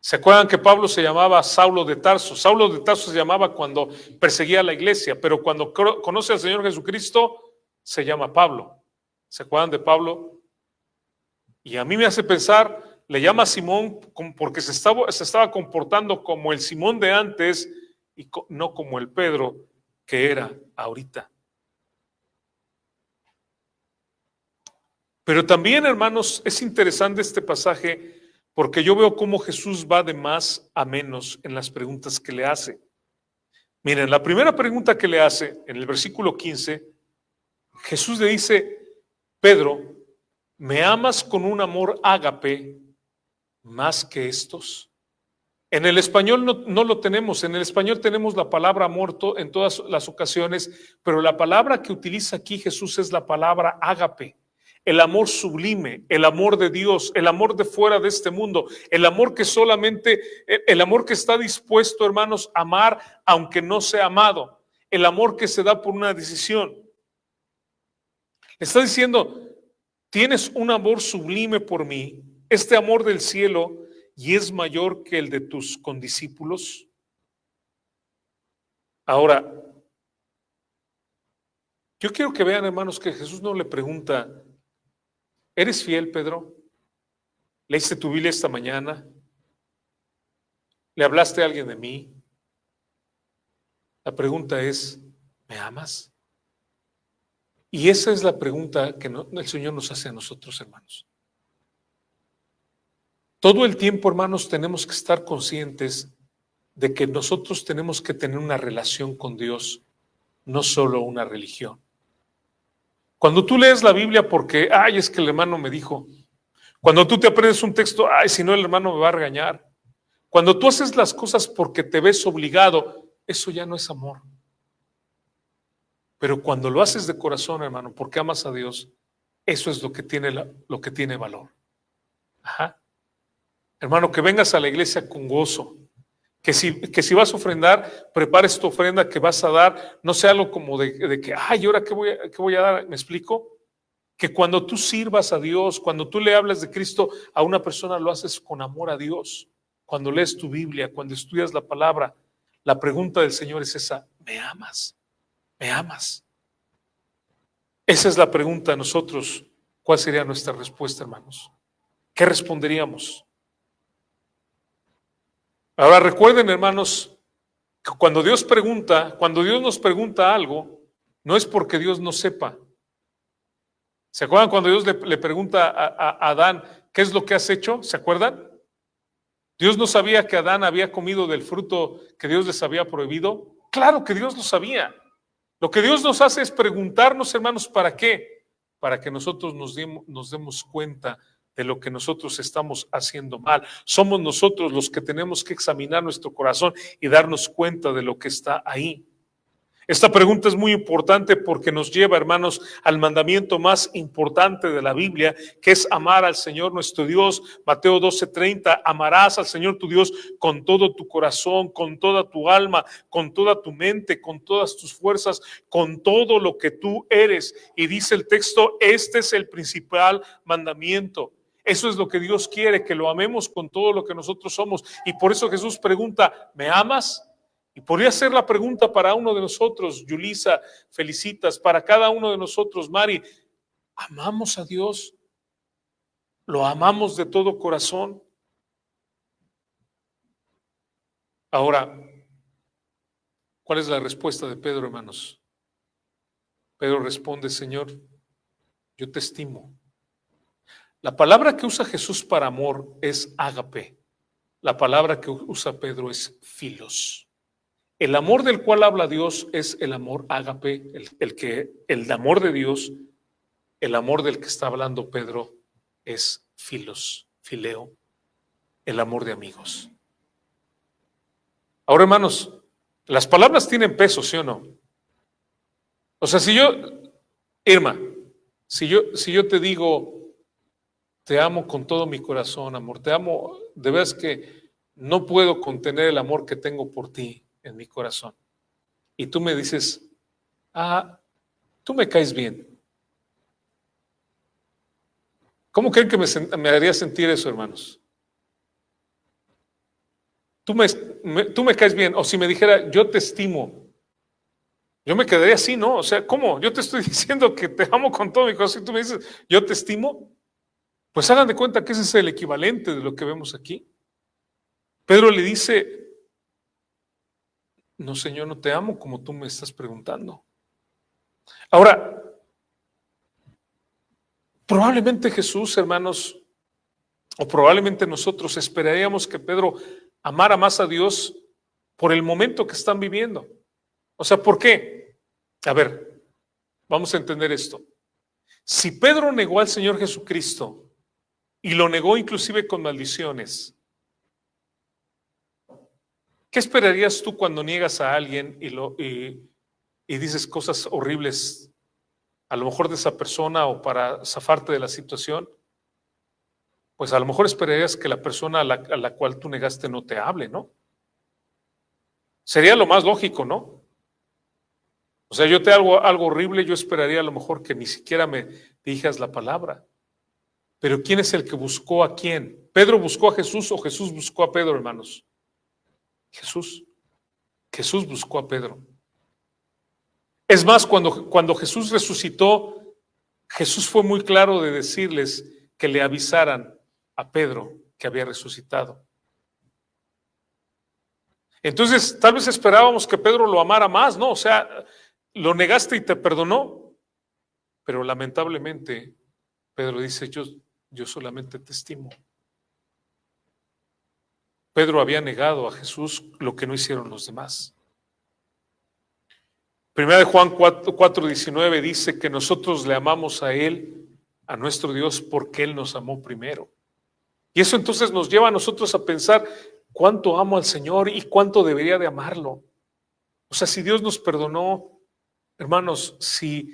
¿Se acuerdan que Pablo se llamaba Saulo de Tarso? Saulo de Tarso se llamaba cuando perseguía a la iglesia, pero cuando conoce al Señor Jesucristo, se llama Pablo. ¿Se acuerdan de Pablo? Y a mí me hace pensar, le llama Simón porque se estaba comportando como el Simón de antes y no como el Pedro que era ahorita. Pero también, hermanos, es interesante este pasaje porque yo veo cómo Jesús va de más a menos en las preguntas que le hace. Miren, la primera pregunta que le hace en el versículo 15, Jesús le dice, Pedro, ¿me amas con un amor ágape más que estos? En el español no lo tenemos, en el español tenemos la palabra amor en todas las ocasiones, pero la palabra que utiliza aquí Jesús es la palabra ágape, el amor sublime, el amor de Dios, el amor de fuera de este mundo, el amor que el amor que está dispuesto, hermanos, a amar aunque no sea amado, el amor que se da por una decisión. Está diciendo, tienes un amor sublime por mí, este amor del cielo, y es mayor que el de tus condiscípulos. Ahora, yo quiero que vean, hermanos, que Jesús no le pregunta, ¿eres fiel, Pedro? ¿Leíste tu Biblia esta mañana? ¿Le hablaste a alguien de mí? La pregunta es, ¿me amas? Y esa es la pregunta que el Señor nos hace a nosotros, hermanos. Todo el tiempo, hermanos, tenemos que estar conscientes de que nosotros tenemos que tener una relación con Dios, no solo una religión. Cuando tú lees la Biblia porque, es que el hermano me dijo. Cuando tú te aprendes un texto, si no el hermano me va a regañar. Cuando tú haces las cosas porque te ves obligado, eso ya no es amor. Pero cuando lo haces de corazón, hermano, porque amas a Dios, eso es lo que tiene valor. Ajá. Hermano, que vengas a la iglesia con gozo. Que si vas a ofrendar, prepares tu ofrenda que vas a dar, no sea algo como de que, ¿y ahora qué voy a dar? ¿Me explico? Que cuando tú sirvas a Dios, cuando tú le hablas de Cristo a una persona, lo haces con amor a Dios. Cuando lees tu Biblia, cuando estudias la palabra, la pregunta del Señor es esa, ¿me amas? ¿Me amas? Esa es la pregunta a nosotros. ¿Cuál sería nuestra respuesta, hermanos? ¿Qué responderíamos? Ahora recuerden, hermanos, que cuando Dios nos pregunta algo, no es porque Dios no sepa. ¿Se acuerdan cuando Dios le pregunta a Adán, ¿qué es lo que has hecho? ¿Se acuerdan? ¿Dios no sabía que Adán había comido del fruto que Dios les había prohibido? Claro que Dios lo sabía. Lo que Dios nos hace es preguntarnos, hermanos, ¿para qué? Para que nosotros nos demos cuenta de lo que nosotros estamos haciendo mal. Somos nosotros los que tenemos que examinar nuestro corazón y darnos cuenta de lo que está ahí. Esta pregunta es muy importante porque nos lleva, hermanos, al mandamiento más importante de la Biblia, que es amar al Señor nuestro Dios. Mateo 12:30, amarás al Señor tu Dios con todo tu corazón, con toda tu alma, con toda tu mente, con todas tus fuerzas, con todo lo que tú eres. Y dice el texto, este es el principal mandamiento. Eso es lo que Dios quiere, que lo amemos con todo lo que nosotros somos. Y por eso Jesús pregunta, ¿me amas? Y podría ser la pregunta para uno de nosotros, Yulisa, Felicitas, para cada uno de nosotros, Mari, ¿amamos a Dios? ¿Lo amamos de todo corazón? Ahora, ¿cuál es la respuesta de Pedro, hermanos? Pedro responde, Señor, yo te estimo. La palabra que usa Jesús para amor es ágape. La palabra que usa Pedro es filos. El amor del cual habla Dios es el amor ágape, el amor de Dios, el amor del que está hablando Pedro es filos, fileo, el amor de amigos. Ahora, hermanos, las palabras tienen peso, ¿sí o no? O sea, Irma, si yo te digo, te amo con todo mi corazón, amor, te amo, de veras que no puedo contener el amor que tengo por ti en mi corazón. Y tú me dices, tú me caes bien. ¿Cómo creen que me haría sentir eso, hermanos? Tú me caes bien. O si me dijera, yo te estimo, yo me quedaría así, ¿no? O sea, ¿cómo? Yo te estoy diciendo que te amo con todo mi corazón y tú me dices, yo te estimo. Pues hagan de cuenta que ese es el equivalente de lo que vemos aquí. Pedro le dice, no, Señor, no te amo como tú me estás preguntando. Ahora, probablemente Jesús, hermanos, o probablemente nosotros esperaríamos que Pedro amara más a Dios por el momento que están viviendo. O sea, ¿por qué? A ver, vamos a entender esto. Si Pedro negó al Señor Jesucristo y lo negó inclusive con maldiciones, ¿qué esperarías tú cuando niegas a alguien y dices cosas horribles, a lo mejor de esa persona o para zafarte de la situación? Pues a lo mejor esperarías que la persona a la cual tú negaste no te hable, ¿no? Sería lo más lógico, ¿no? O sea, yo te hago algo horrible, yo esperaría a lo mejor que ni siquiera me digas la palabra. Pero ¿quién es el que buscó a quién? ¿Pedro buscó a Jesús o Jesús buscó a Pedro, hermanos? Jesús. Jesús buscó a Pedro. Es más, cuando Jesús resucitó, Jesús fue muy claro de decirles que le avisaran a Pedro que había resucitado. Entonces, tal vez esperábamos que Pedro lo amara más, ¿no? O sea, lo negaste y te perdonó, pero lamentablemente Pedro dice, yo solamente te estimo. Pedro había negado a Jesús lo que no hicieron los demás. Primera de Juan 4:19 dice que nosotros le amamos a Él, a nuestro Dios, porque Él nos amó primero. Y eso entonces nos lleva a nosotros a pensar cuánto amo al Señor y cuánto debería de amarlo. O sea, si Dios nos perdonó, hermanos, si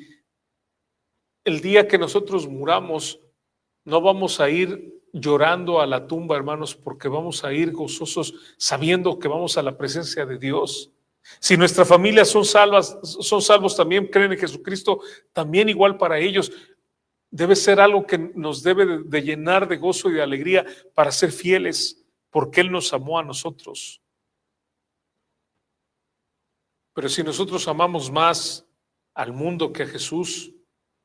el día que nosotros muramos, no vamos a ir llorando a la tumba, hermanos, porque vamos a ir gozosos sabiendo que vamos a la presencia de Dios. Si nuestra familia son salvos también, creen en Jesucristo, también igual para ellos. Debe ser algo que nos debe de llenar de gozo y de alegría para ser fieles, porque Él nos amó a nosotros. Pero si nosotros amamos más al mundo que a Jesús,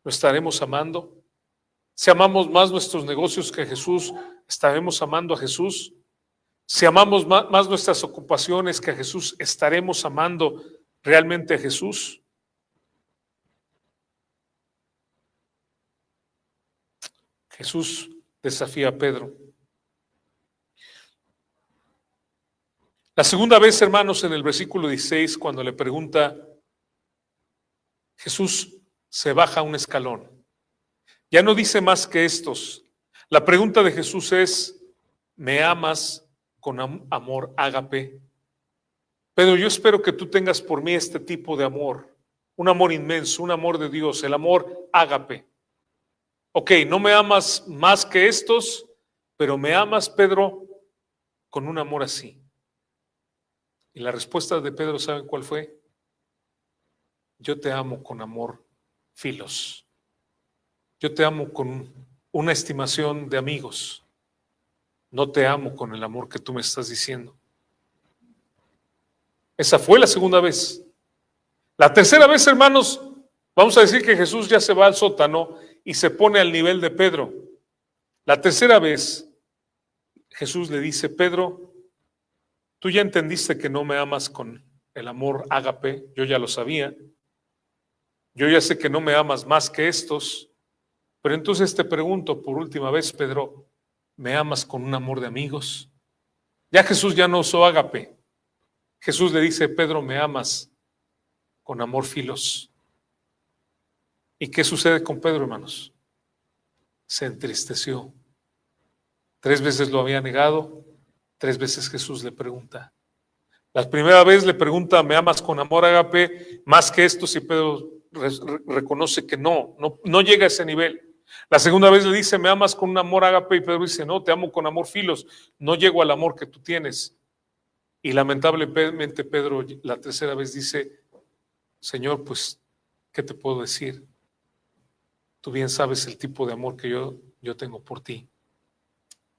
¿lo estaremos amando? Si amamos más nuestros negocios que a Jesús, ¿estaremos amando a Jesús? Si amamos más nuestras ocupaciones que a Jesús, ¿estaremos amando realmente a Jesús? Jesús desafía a Pedro. La segunda vez, hermanos, en el versículo 16, cuando le pregunta, Jesús se baja un escalón. Ya no dice más que estos. La pregunta de Jesús es, ¿me amas con amor ágape? Pedro, yo espero que tú tengas por mí este tipo de amor, un amor inmenso, un amor de Dios, el amor ágape. Ok, no me amas más que estos, pero me amas, Pedro, con un amor así. Y la respuesta de Pedro, ¿saben cuál fue? Yo te amo con amor filos. Yo te amo con una estimación de amigos. No te amo con el amor que tú me estás diciendo. Esa fue la segunda vez. La tercera vez, hermanos, vamos a decir que Jesús ya se va al sótano y se pone al nivel de Pedro. La tercera vez, Jesús le dice, Pedro, tú ya entendiste que no me amas con el amor ágape, yo ya lo sabía. Yo ya sé que no me amas más que estos, pero entonces te pregunto por última vez, Pedro, ¿me amas con un amor de amigos? Ya Jesús ya no usó ágape. Jesús le dice, Pedro, ¿me amas con amor filos? ¿Y qué sucede con Pedro, hermanos? Se entristeció. 3 veces lo había negado, 3 veces Jesús le pregunta. La primera vez le pregunta, ¿me amas con amor ágape más que estos? Y Pedro reconoce que no llega a ese nivel. La segunda vez le dice, ¿me amas con un amor ágape? Y Pedro dice, no, te amo con amor filos, no llego al amor que tú tienes. Y lamentablemente Pedro la tercera vez dice, Señor, pues, ¿qué te puedo decir? Tú bien sabes el tipo de amor que yo tengo por ti.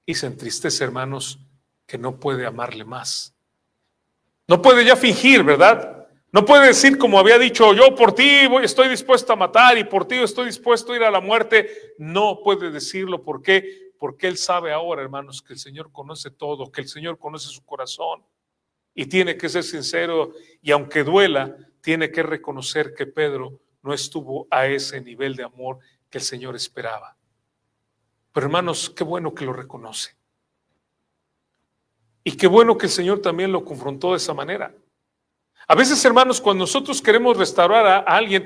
Y se entristece, hermanos, que no puede amarle más. No puede ya fingir, ¿verdad? No puede decir como había dicho, yo por ti estoy dispuesto a matar y por ti estoy dispuesto a ir a la muerte. No puede decirlo. ¿Por qué? Porque él sabe ahora, hermanos, que el Señor conoce todo, que el Señor conoce su corazón y tiene que ser sincero y aunque duela, tiene que reconocer que Pedro no estuvo a ese nivel de amor que el Señor esperaba. Pero hermanos, qué bueno que lo reconoce. Y qué bueno que el Señor también lo confrontó de esa manera. A veces, hermanos, cuando nosotros queremos restaurar a alguien,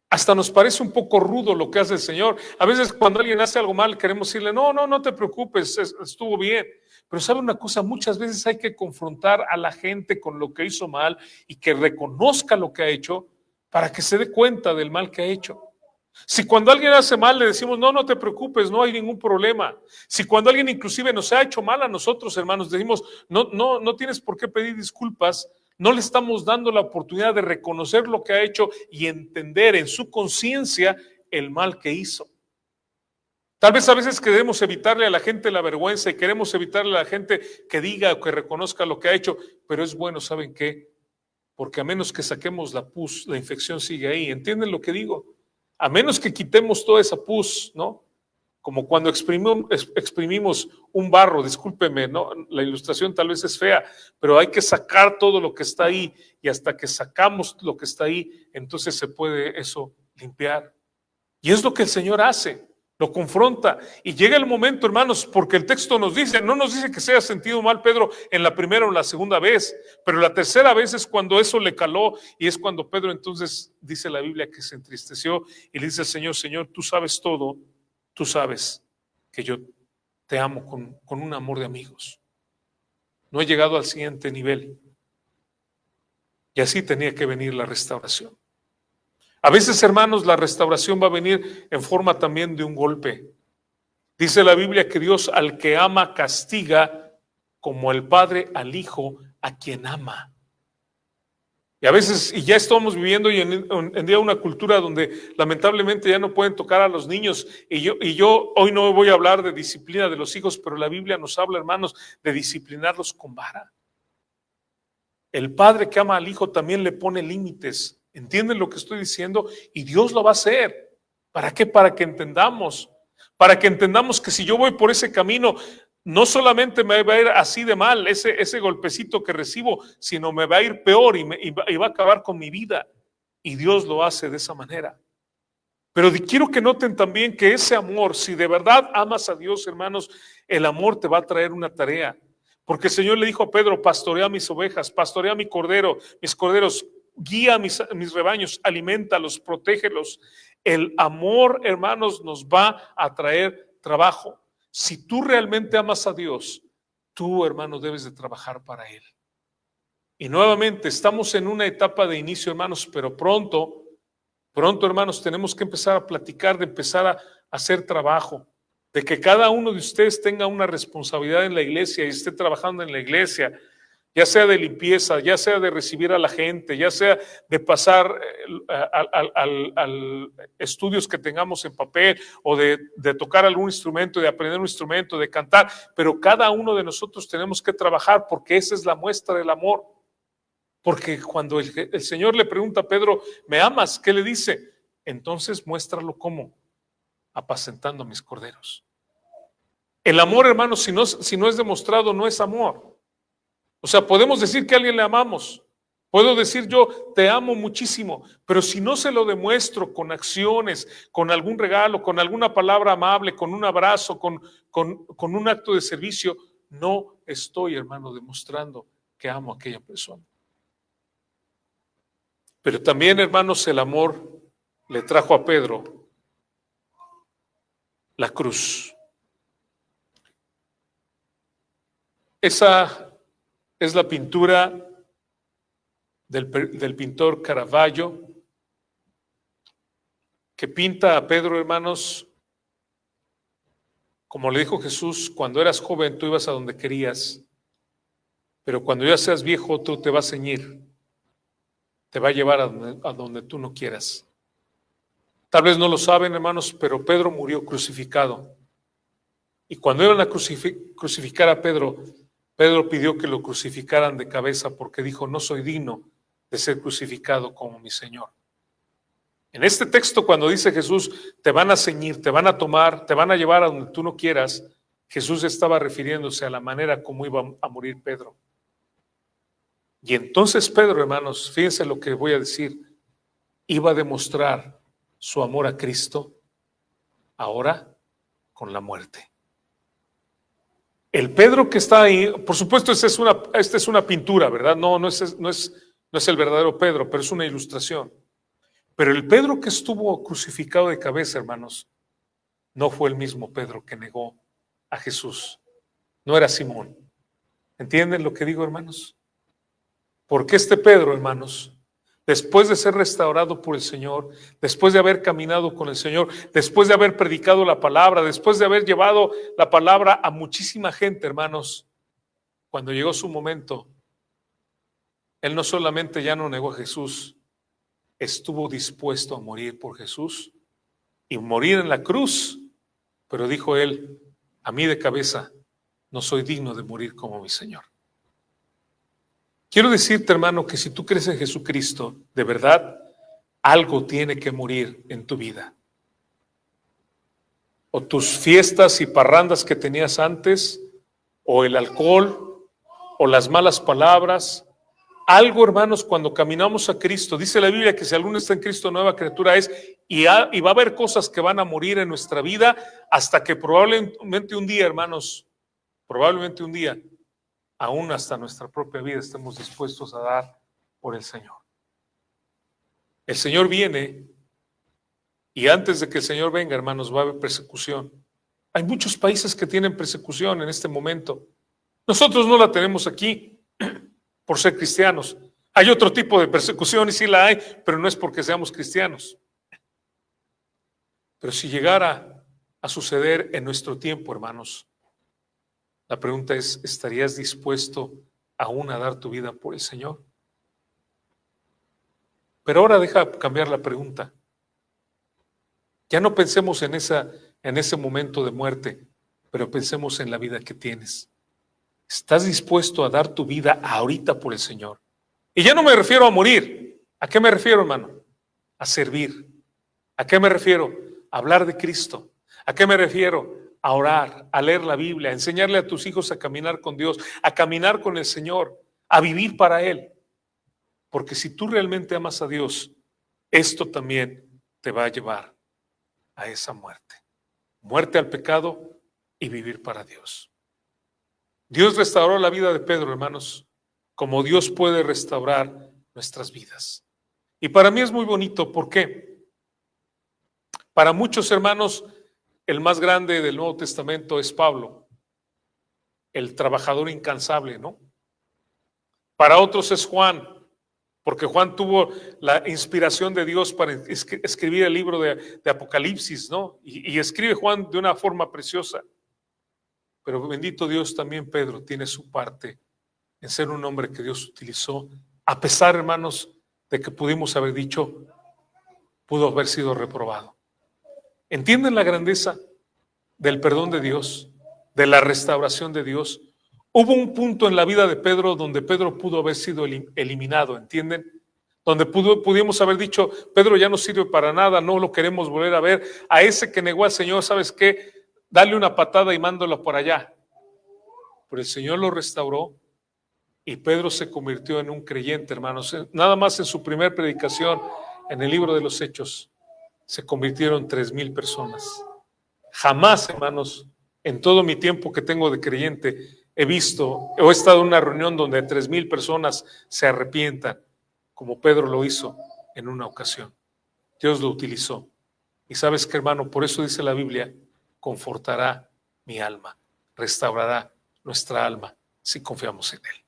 hasta nos parece un poco rudo lo que hace el Señor. A veces cuando alguien hace algo mal, queremos decirle, no te preocupes, estuvo bien. Pero sabe una cosa, muchas veces hay que confrontar a la gente con lo que hizo mal y que reconozca lo que ha hecho para que se dé cuenta del mal que ha hecho. Si cuando alguien hace mal le decimos, no te preocupes, no hay ningún problema. Si cuando alguien inclusive nos ha hecho mal a nosotros, hermanos, decimos, no tienes por qué pedir disculpas, no le estamos dando la oportunidad de reconocer lo que ha hecho y entender en su conciencia el mal que hizo. Tal vez a veces queremos evitarle a la gente la vergüenza y queremos evitarle a la gente que diga o que reconozca lo que ha hecho, pero es bueno, ¿saben qué? Porque a menos que saquemos la pus, la infección sigue ahí. ¿Entienden lo que digo? A menos que quitemos toda esa pus, ¿no? Como cuando exprimimos un barro, discúlpeme, ¿no? La ilustración tal vez es fea, pero hay que sacar todo lo que está ahí y hasta que sacamos lo que está ahí, entonces se puede eso limpiar. Y es lo que el Señor hace, lo confronta y llega el momento, hermanos, porque el texto nos dice, no nos dice que se haya sentido mal Pedro en la primera o en la segunda vez, pero la tercera vez es cuando eso le caló y es cuando Pedro entonces dice la Biblia que se entristeció y le dice al Señor, Señor, tú sabes todo, tú sabes que yo te amo con un amor de amigos. No he llegado al siguiente nivel. Y así tenía que venir la restauración. A veces, hermanos, la restauración va a venir en forma también de un golpe. Dice la Biblia que Dios al que ama castiga como el Padre al Hijo a quien ama. Y a veces, y ya estamos viviendo hoy en día una cultura donde lamentablemente ya no pueden tocar a los niños. Y yo hoy no voy a hablar de disciplina de los hijos, pero la Biblia nos habla, hermanos, de disciplinarlos con vara. El padre que ama al hijo también le pone límites. ¿Entienden lo que estoy diciendo? Y Dios lo va a hacer. ¿Para qué? Para que entendamos. Para que entendamos que si yo voy por ese camino, no solamente me va a ir así de mal ese golpecito que recibo, sino me va a ir peor y va a acabar con mi vida. Y Dios lo hace de esa manera. Pero quiero que noten también que ese amor, si de verdad amas a Dios, hermanos, el amor te va a traer una tarea. Porque el Señor le dijo a Pedro, pastorea mis ovejas, pastorea mis corderos, guía mis rebaños, aliméntalos, protégelos. El amor, hermanos, nos va a traer trabajo. Si tú realmente amas a Dios, tú, hermano, debes de trabajar para Él. Y nuevamente estamos en una etapa de inicio, hermanos, pero pronto, hermanos, tenemos que empezar a platicar, de empezar a hacer trabajo, de que cada uno de ustedes tenga una responsabilidad en la iglesia y esté trabajando en la iglesia, ya sea de limpieza, ya sea de recibir a la gente, ya sea de pasar al estudios que tengamos en papel o de tocar algún instrumento, de aprender un instrumento, de cantar, pero cada uno de nosotros tenemos que trabajar porque esa es la muestra del amor. Porque cuando el Señor le pregunta a Pedro, ¿me amas? ¿Qué le dice? Entonces muéstralo cómo, apacentando a mis corderos. El amor, hermanos, si no es demostrado, no es amor. O sea, podemos decir que a alguien le amamos. Puedo decir yo, te amo muchísimo, pero si no se lo demuestro con acciones, con algún regalo, con alguna palabra amable, con un abrazo, con un acto de servicio, no estoy, hermano, demostrando que amo a aquella persona. Pero también, hermanos, el amor le trajo a Pedro la cruz. Esa es la pintura del pintor Caravaggio, que pinta a Pedro, hermanos, como le dijo Jesús: cuando eras joven tú ibas a donde querías, pero cuando ya seas viejo tú te vas a ceñir, te va a llevar a donde tú no quieras. Tal vez no lo saben, hermanos, pero Pedro murió crucificado. Y cuando iban a crucificar a Pedro, Pedro pidió que lo crucificaran de cabeza porque dijo: no soy digno de ser crucificado como mi Señor. En este texto, cuando dice Jesús, te van a ceñir, te van a tomar, te van a llevar a donde tú no quieras, Jesús estaba refiriéndose a la manera como iba a morir Pedro. Y entonces Pedro, hermanos, fíjense lo que voy a decir, iba a demostrar su amor a Cristo ahora con la muerte. El Pedro que está ahí, por supuesto, esta es una pintura, ¿verdad? No es el verdadero Pedro, pero es una ilustración. Pero el Pedro que estuvo crucificado de cabeza, hermanos, no fue el mismo Pedro que negó a Jesús. No era Simón. ¿Entienden lo que digo, hermanos? Porque este Pedro, hermanos, después de ser restaurado por el Señor, después de haber caminado con el Señor, después de haber predicado la palabra, después de haber llevado la palabra a muchísima gente, hermanos, cuando llegó su momento, él no solamente ya no negó a Jesús, estuvo dispuesto a morir por Jesús y morir en la cruz, pero dijo él: a mí de cabeza no soy digno de morir como mi Señor. Quiero decirte, hermano, que si tú crees en Jesucristo, de verdad, algo tiene que morir en tu vida. O tus fiestas y parrandas que tenías antes, o el alcohol, o las malas palabras. Algo, hermanos, cuando caminamos a Cristo, dice la Biblia que si alguno está en Cristo, nueva criatura es, y va a haber cosas que van a morir en nuestra vida hasta que probablemente un día, hermanos, aún hasta nuestra propia vida estemos dispuestos a dar por el Señor. El Señor viene y antes de que el Señor venga, hermanos, va a haber persecución. Hay muchos países que tienen persecución en este momento. Nosotros no la tenemos aquí por ser cristianos. Hay otro tipo de persecución y sí la hay, pero no es porque seamos cristianos. Pero si llegara a suceder en nuestro tiempo, hermanos, la pregunta es: ¿estarías dispuesto aún a dar tu vida por el Señor? Pero ahora deja cambiar la pregunta. Ya no pensemos en ese momento de muerte, pero pensemos en la vida que tienes. ¿Estás dispuesto a dar tu vida ahorita por el Señor? Y ya no me refiero a morir. ¿A qué me refiero, hermano? A servir. ¿A qué me refiero? A hablar de Cristo. ¿A qué me refiero? A orar, a leer la Biblia, a enseñarle a tus hijos a caminar con Dios, a caminar con el Señor, a vivir para Él. Porque si tú realmente amas a Dios, esto también te va a llevar a esa muerte. Muerte al pecado y vivir para Dios. Dios restauró la vida de Pedro, hermanos, como Dios puede restaurar nuestras vidas. Y para mí es muy bonito. ¿Por qué? Para muchos, hermanos, el más grande del Nuevo Testamento es Pablo, el trabajador incansable, ¿no? Para otros es Juan, porque Juan tuvo la inspiración de Dios para escribir el libro de Apocalipsis, ¿no? Y escribe Juan de una forma preciosa. Pero bendito Dios, también Pedro tiene su parte en ser un hombre que Dios utilizó, a pesar, hermanos, de que pudimos haber dicho, pudo haber sido reprobado. ¿Entienden la grandeza del perdón de Dios, de la restauración de Dios? Hubo un punto en la vida de Pedro donde Pedro pudo haber sido eliminado, ¿entienden? Donde pudimos haber dicho, Pedro ya no sirve para nada, no lo queremos volver a ver. A ese que negó al Señor, ¿sabes qué? Dale una patada y mándalo por allá. Pero el Señor lo restauró y Pedro se convirtió en un creyente, hermanos. Nada más en su primer predicación en el libro de los Hechos se convirtieron 3,000 personas. Jamás, hermanos, en todo mi tiempo que tengo de creyente, he visto o he estado en una reunión donde 3,000 personas se arrepientan, como Pedro lo hizo en una ocasión. Dios lo utilizó. Y sabes qué, hermano, por eso dice la Biblia, confortará mi alma, restaurará nuestra alma si confiamos en Él.